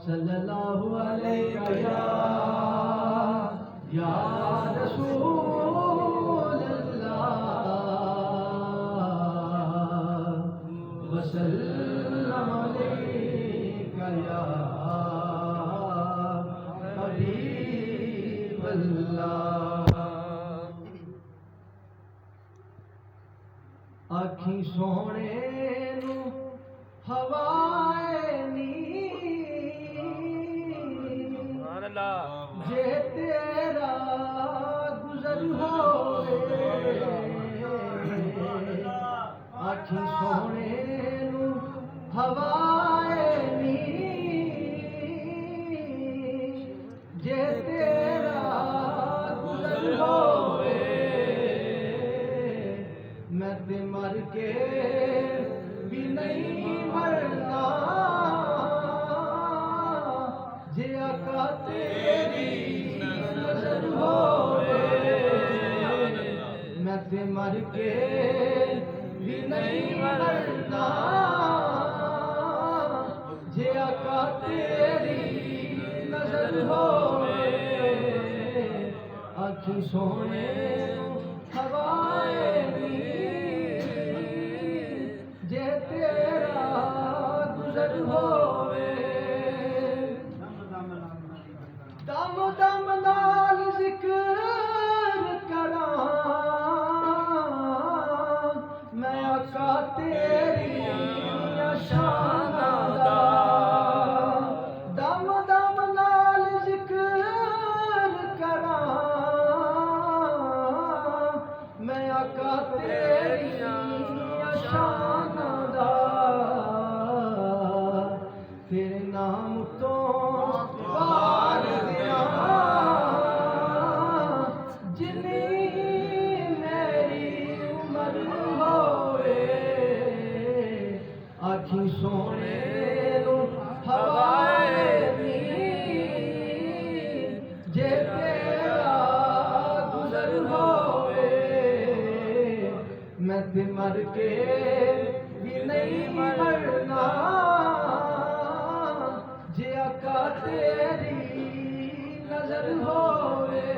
सल्लल्लाहु अलैहि या रसूल अल्लाह वसल्लम अलैका या हबीब अल्लाह। आखी सोने नू हवाए नी जे तेरा गुजर होए, आखी सोने नू हवाए नी जे तेरा गुजर होए, मैं ते मर के भी नहीं मरना जे आका तेरी नजर होए, मैं ते मर के भी नहीं मरना जे आका तेरी नजर होए। आखी सोने हवाए नी जे तेरा गुजर होवे, दम दम नाल जिक्र करां मैं आका तेरी शाना दा, दम दम नाल जिक्र करां मैं आका तेरी शाना दा, तेरे नाम तो पार दिया जिन्नी मेरी उमर होए, आखी सोने नू हवाए नी जे तेरा गुजर होए, मैं ते मर के भी नहीं मरना जे आका तेरी नजर होए।